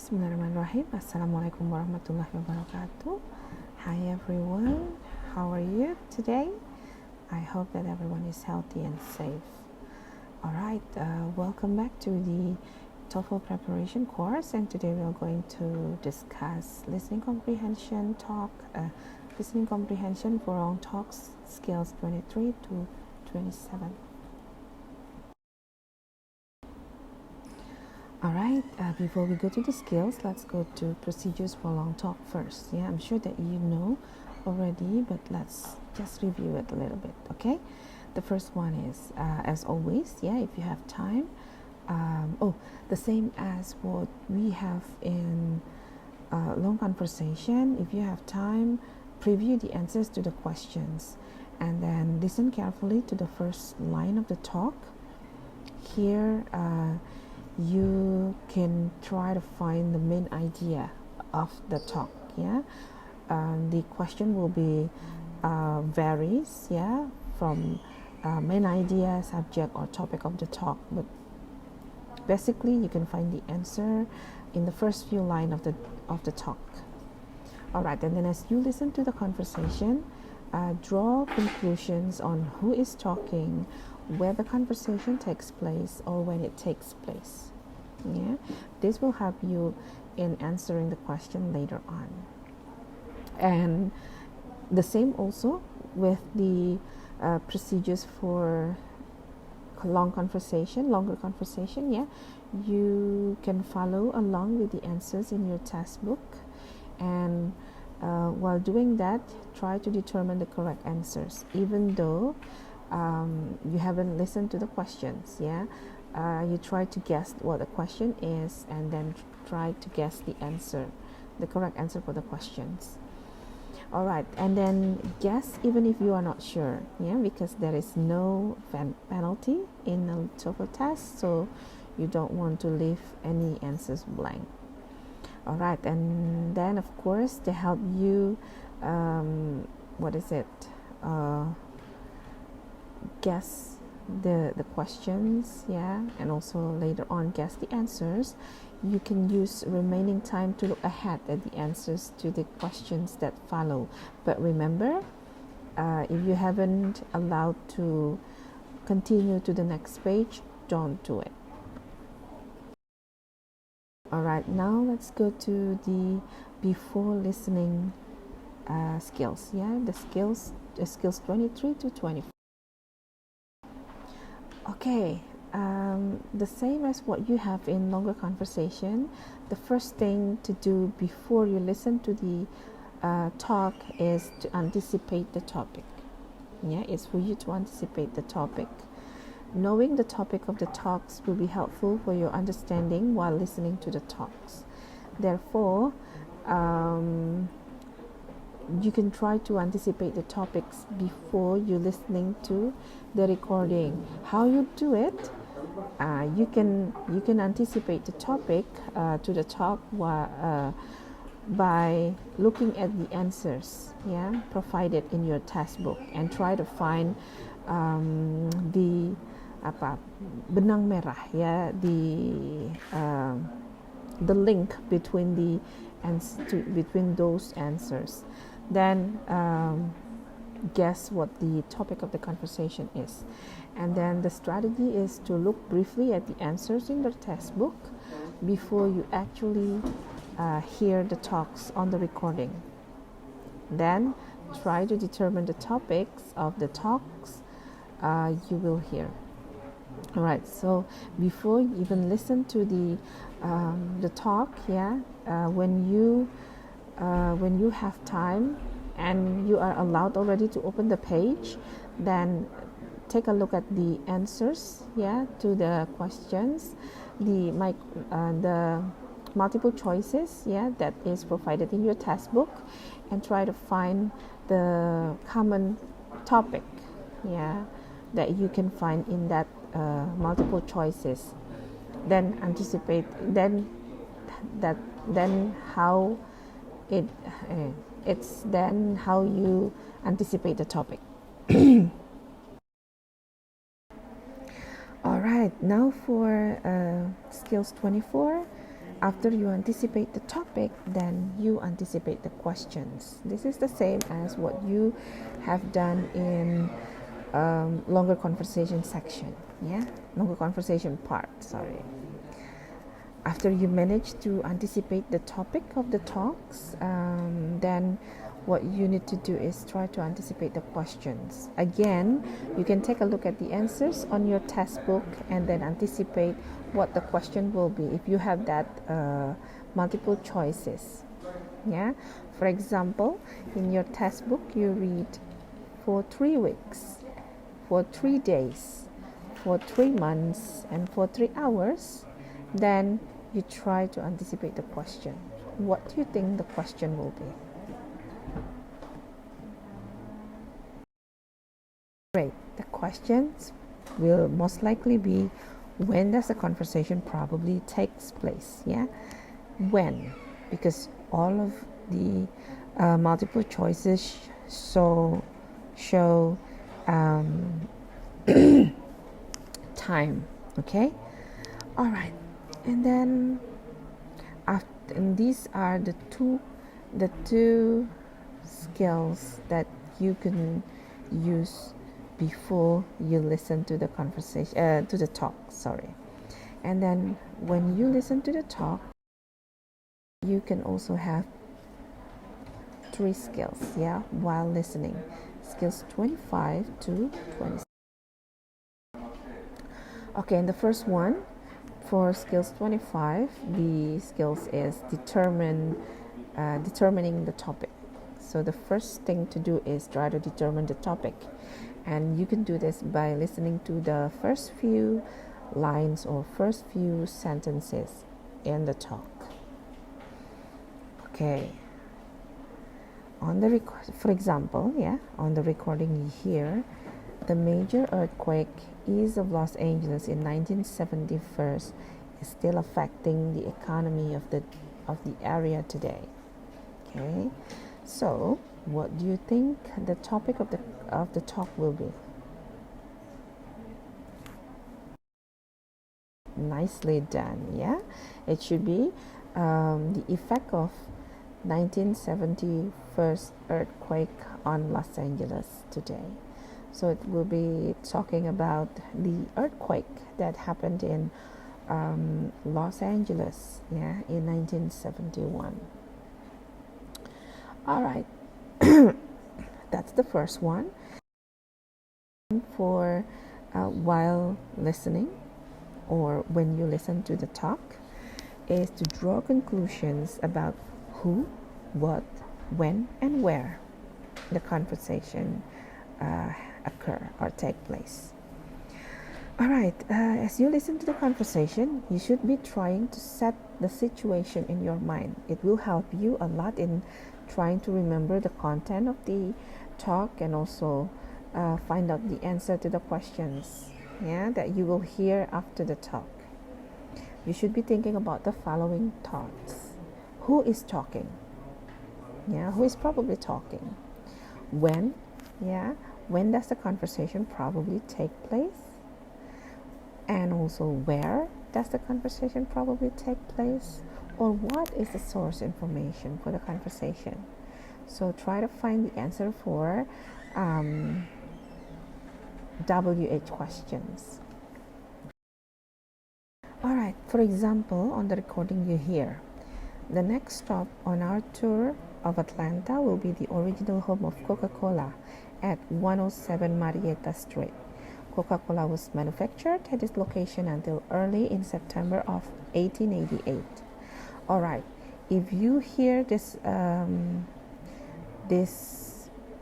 Bismillahirrahmanirrahim. Assalamualaikum warahmatullahi wabarakatuh. Hi everyone, how are you today? I hope that everyone is healthy and safe. Alright, welcome back to the TOEFL preparation course, and today we are going to discuss listening comprehension for long talks, skills 23 to 27. Alright, before we go to the skills, let's go to procedures for long talk first. Yeah, I'm sure that you know already, but let's just review it a little bit, okay? The first one is, as always, yeah, if you have time, the same as what we have in long conversation. If you have time, preview the answers to the questions and then listen carefully to the first line of the talk. Here, you can try to find the main idea of the talk. Yeah, the question will be varies, yeah, from main idea, subject, or topic of the talk, but basically you can find the answer in the first few lines of the talk. All right, and then as you listen to the conversation, draw conclusions on who is talking, where the conversation takes place, or when it takes place. Yeah, this will help you in answering the question later on. And the same also with the procedures for longer conversation. Yeah, you can follow along with the answers in your textbook, and while doing that, try to determine the correct answers, even though you haven't listened to the questions. Yeah, you try to guess what the question is, and then try to guess the answer, the correct answer for the questions. All right, and then guess even if you are not sure, yeah, because there is no penalty in a TOEFL test, so you don't want to leave any answers blank. All right, and then of course to help you, guess the questions, yeah, and also later on guess the answers, you can use remaining time to look ahead at the answers to the questions that follow. But remember, if you haven't allowed to continue to the next page, don't do it. All right, now let's go to the before listening skills. Yeah, the skills 23 to 24. Okay, the same as what you have in longer conversation. The first thing to do before you listen to the talk is to anticipate the topic. Yeah, it's for you to anticipate the topic. Knowing the topic of the talks will be helpful for your understanding while listening to the talks. Therefore, you can try to anticipate the topics before you're listening to the recording. How you do it? You can anticipate the topic to the talk by looking at the answers, yeah, provided in your textbook, and try to find the benang merah, yeah, the link between between those answers. Then guess what the topic of the conversation is, and then the strategy is to look briefly at the answers in the textbook before you actually hear the talks on the recording. Then try to determine the topics of the talks you will hear. All right, so before you even listen to the talk, yeah, when you have time and you are allowed already to open the page, then take a look at the answers, yeah, to the questions, the multiple choices, yeah, that is provided in your textbook, and try to find the common topic, yeah, that you can find in that multiple choices. Then anticipate, then how it's then how you anticipate the topic. All right, now for skills 24, After you anticipate the topic, then you anticipate the questions. This is the same as what you have done in longer conversation section. Yeah, longer conversation part, sorry. After you manage to anticipate the topic of the talks, then what you need to do is try to anticipate the questions. Again, you can take a look at the answers on your test book and then anticipate what the question will be if you have that multiple choices. Yeah, for example, in your test book you read for 3 weeks, for 3 days, for 3 months, and for 3 hours. Then you try to anticipate the question. What do you think the question will be? Great. The questions will most likely be, when does the conversation probably takes place? Yeah, when, because all of the multiple choices show time. Okay. All right. And then and these are the two skills that you can use before you listen to the conversation, to the talk, sorry. And then when you listen to the talk, you can also have 3 skills, yeah, while listening. Skills 25 to 26. Okay, and the first one, for skills 25, the skills is determining the topic. So the first thing to do is try to determine the topic, and you can do this by listening to the first few lines or first few sentences in the talk. Okay. For example, yeah, on the recording you hear, the major earthquake east of Los Angeles in 1971 is still affecting the economy of the area today. Okay, so what do you think the topic of the talk will be? Nicely done. Yeah, it should be the effect of 1971 earthquake on Los Angeles today. So it will be talking about the earthquake that happened in Los Angeles, yeah, in 1971. All right, that's the first one. For while listening, or when you listen to the talk, is to draw conclusions about who, what, when, and where the conversation occur or take place. All right, as you listen to the conversation, you should be trying to set the situation in your mind. It will help you a lot in trying to remember the content of the talk and also find out the answer to the questions, yeah, that you will hear after the talk. You should be thinking about the following thoughts. Who is talking? Yeah, who is probably talking? When? Yeah, when does the conversation probably take place? And also, where does the conversation probably take place? Or what is the source information for the conversation? So try to find the answer for WH questions. All right, for example, on the recording you hear, the next stop on our tour of Atlanta will be the original home of Coca-Cola at 107 Marietta Street. Coca-Cola was manufactured at this location until early in September of 1888. All right, if you hear this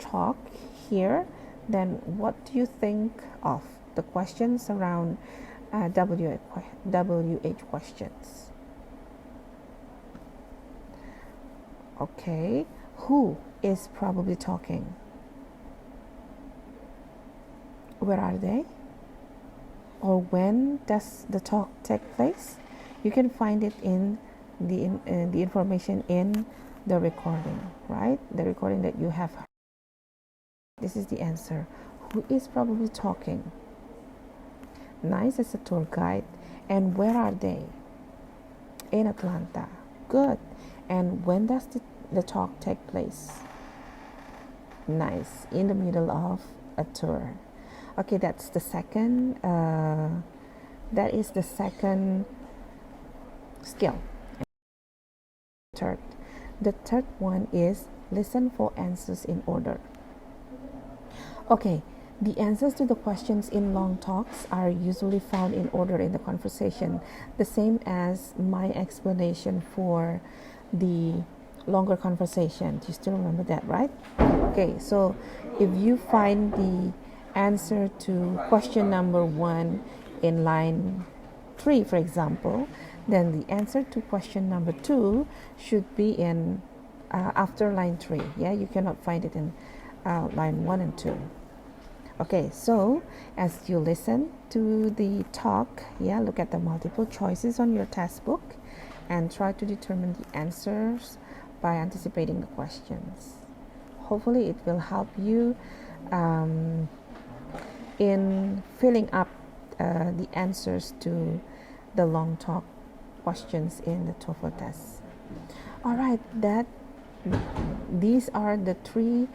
talk here, then what do you think of the questions around WH questions? Okay, who is probably talking? Where are they? Or when does the talk take place? You can find it in the information in the recording, right? The recording that you have heard. This is the answer. Who is probably talking? Nice as a tour guide. And where are they? in Atlanta. Good. And when does the talk take place? Nice. In the middle of a tour. Okay, that's the second. That is the second skill. Third. The third one is listen for answers in order. Okay, the answers to the questions in long talks are usually found in order in the conversation, the same as my explanation for the longer conversation. Do you still remember that, right? Okay, so if you find the answer to question number 1 in line 3, for example, then the answer to question number 2 should be in after line 3. Yeah, you cannot find it in line 1 and 2. Okay, so as you listen to the talk, yeah, look at the multiple choices on your test book and try to determine the answers by anticipating the questions. Hopefully it will help you in filling up the answers to the long talk questions in the TOEFL test. All right, these are the 3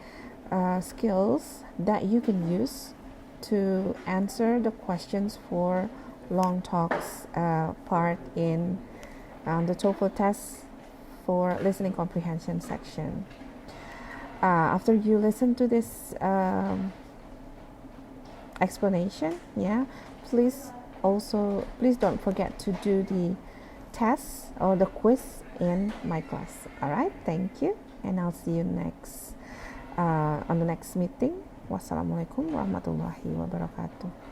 skills that you can use to answer the questions for long talks part in the TOEFL test for listening comprehension section. After you listen to this explanation, yeah, please don't forget to do the test or the quiz in my class. All right, thank you, and I'll see you next on the next meeting. Wassalamualaikum warahmatullahi wabarakatuh.